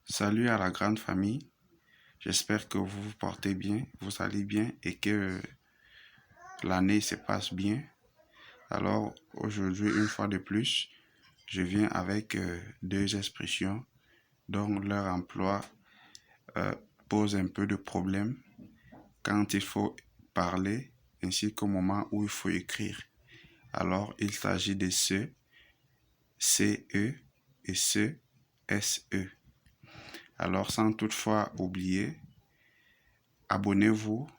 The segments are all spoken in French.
Salut à la grande famille. J'espère que vous vous portez bien, vous allez bien et que l'année se passe bien. Alors aujourd'hui, une fois de plus, je viens avec deux expressions dont leur emploi pose un peu de problème quand il faut parler ainsi qu'au moment où il faut écrire. Alors il s'agit de ce, CE et ce, SE. Alors sans toutefois oublier, abonnez-vous,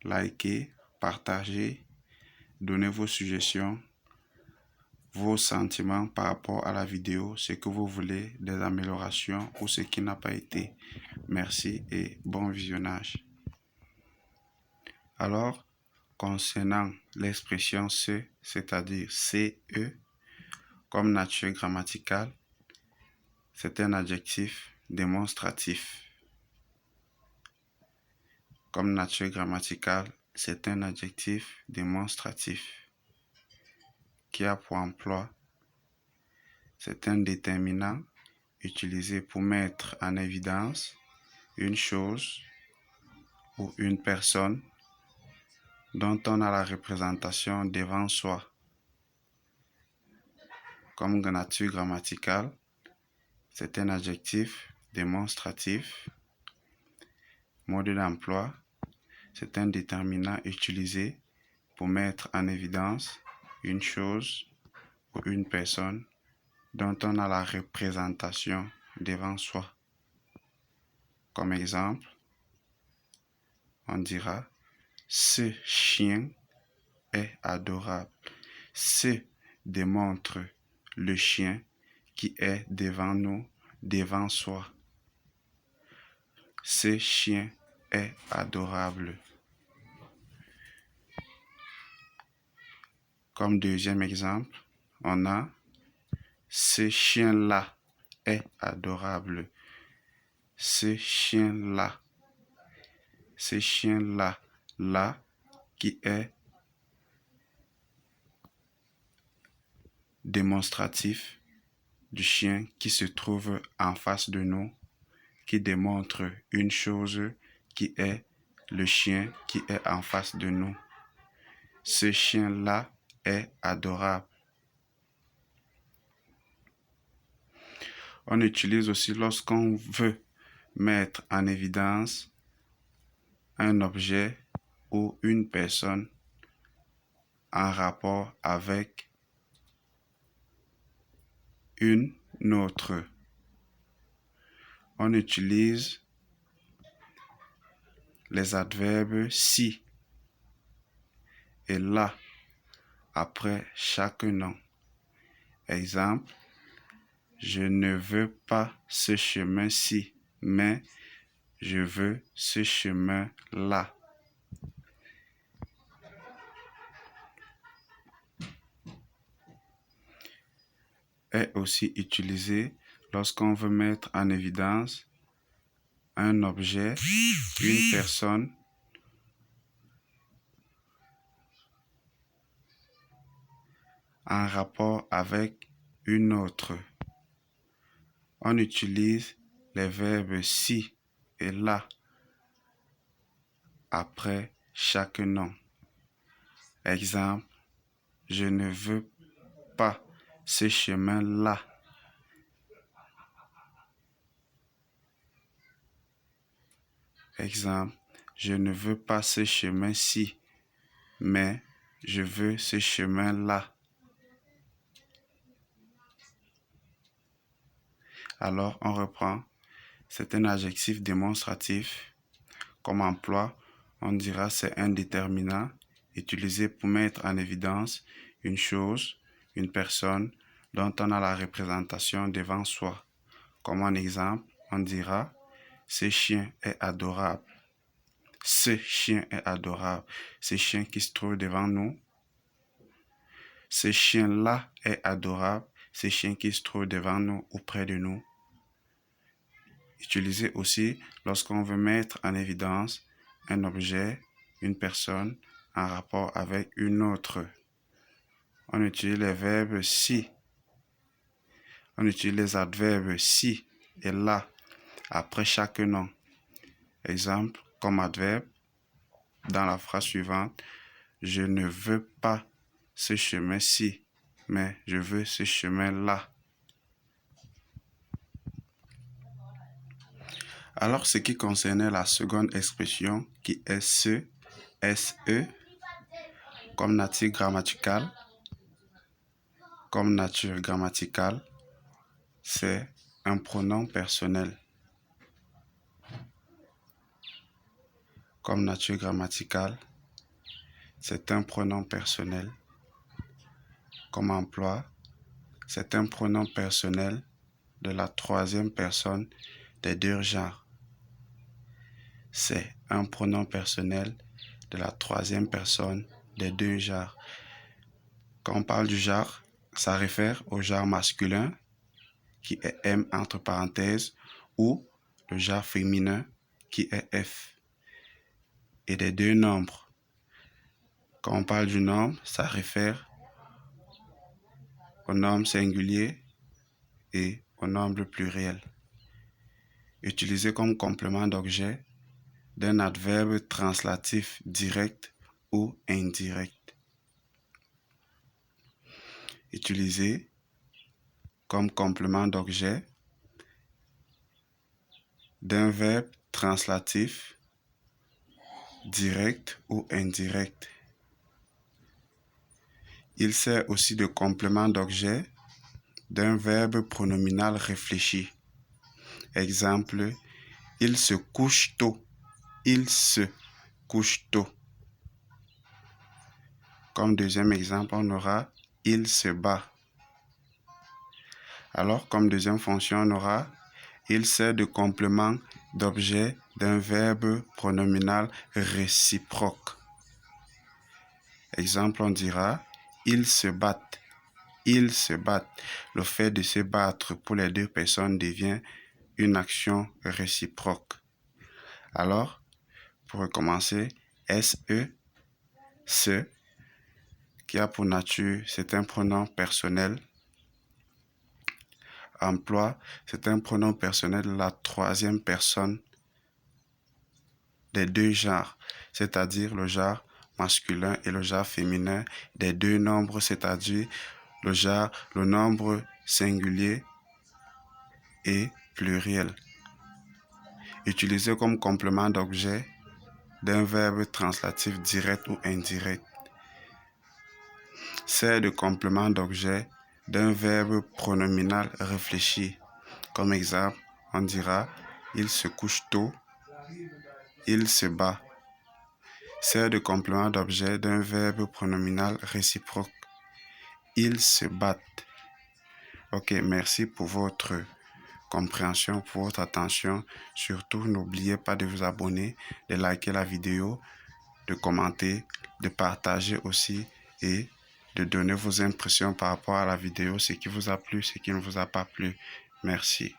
likez, partagez, donnez vos suggestions, vos sentiments par rapport à la vidéo, ce que vous voulez, des améliorations ou ce qui n'a pas été. Merci et bon visionnage. Alors, concernant l'expression ce, c'est-à-dire CE, comme nature grammaticale, c'est un adjectif démonstratif. Comme nature grammaticale, c'est un adjectif démonstratif qui a pour emploi, c'est un déterminant utilisé pour mettre en évidence une chose ou une personne dont on a la représentation devant soi. Comme nature grammaticale, c'est un adjectif démonstratif. Mode d'emploi, c'est un déterminant utilisé pour mettre en évidence une chose ou une personne dont on a la représentation devant soi. Comme exemple, on dira « Ce chien est adorable ». Ce démontre le chien qui est devant nous, devant soi. Ce chien est adorable. Comme deuxième exemple, on a « Ce chien-là est adorable ». Ce chien-là. Ce chien-là, là, qui est démonstratif du chien qui se trouve en face de nous, qui démontre une chose qui est le chien qui est en face de nous. Ce chien-là est adorable. On utilise aussi lorsqu'on veut mettre en évidence un objet ou une personne en rapport avec une autre. On utilise les adverbes si et là après chaque nom. Exemple, je ne veux pas ce chemin-ci, mais je veux ce chemin-là. Est aussi utilisé lorsqu'on veut mettre en évidence un objet, une personne, en rapport avec une autre. On utilise les verbes si et là après chaque nom. Exemple, je ne veux pas ce chemin-là. Exemple, je ne veux pas ce chemin-ci, mais je veux ce chemin-là. Alors, on reprend. C'est un adjectif démonstratif. Comme emploi, on dira c'est un déterminant utilisé pour mettre en évidence une chose, une personne dont on a la représentation devant soi. Comme un exemple, on dira ce chien est adorable. Ce chien est adorable. Ce chien qui se trouve devant nous. Ce chien-là est adorable. Ce chien qui se trouve devant nous ou près de nous. Utilisé aussi lorsqu'on veut mettre en évidence un objet, une personne en rapport avec une autre. On utilise les verbes si. On utilise les adverbes si et là après chaque nom. Exemple, comme adverbe, dans la phrase suivante, je ne veux pas ce chemin-ci, mais je veux ce chemin-là. Alors, ce qui concernait la seconde expression, qui est ce, SE, comme nature grammaticale, c'est un pronom personnel. Comme nature grammaticale, c'est un pronom personnel. Comme emploi, c'est un pronom personnel de la troisième personne des deux genres. C'est un pronom personnel de la troisième personne des deux genres. Quand on parle du genre, ça réfère au genre masculin, qui est M entre parenthèses, ou le genre féminin, qui est F. Et des deux nombres. Quand on parle du nombre, ça réfère au nombre singulier et au nombre pluriel. Utilisé comme complément d'objet d'un adverbe translatif direct ou indirect. Utilisé comme complément d'objet d'un verbe translatif direct ou indirect. Il sert aussi de complément d'objet d'un verbe pronominal réfléchi. Exemple, il se couche tôt. Il se couche tôt. Comme deuxième exemple, on aura il se bat. Alors, comme deuxième fonction, on aura il sert de complément d'objet d'un verbe pronominal réciproque. Exemple, on dira ils se battent. Ils se battent. Le fait de se battre pour les deux personnes devient une action réciproque. Alors, pour recommencer, SE, ce, qui a pour nature, c'est un pronom personnel. Emploi, c'est un pronom personnel de la troisième personne des deux genres, c'est-à-dire le genre masculin et le genre féminin des deux nombres, c'est-à-dire le nombre singulier et pluriel. Utilisé comme complément d'objet d'un verbe translatif direct ou indirect. Sert de complément d'objet d'un verbe pronominal réfléchi. Comme exemple, on dira il se couche tôt, il se bat. Sert de complément d'objet d'un verbe pronominal réciproque. Ils se battent. Ok, merci pour votre compréhension, pour votre attention. Surtout, n'oubliez pas de vous abonner, de liker la vidéo, de commenter, de partager aussi et de donner vos impressions par rapport à la vidéo, ce qui vous a plu, ce qui ne vous a pas plu. Merci.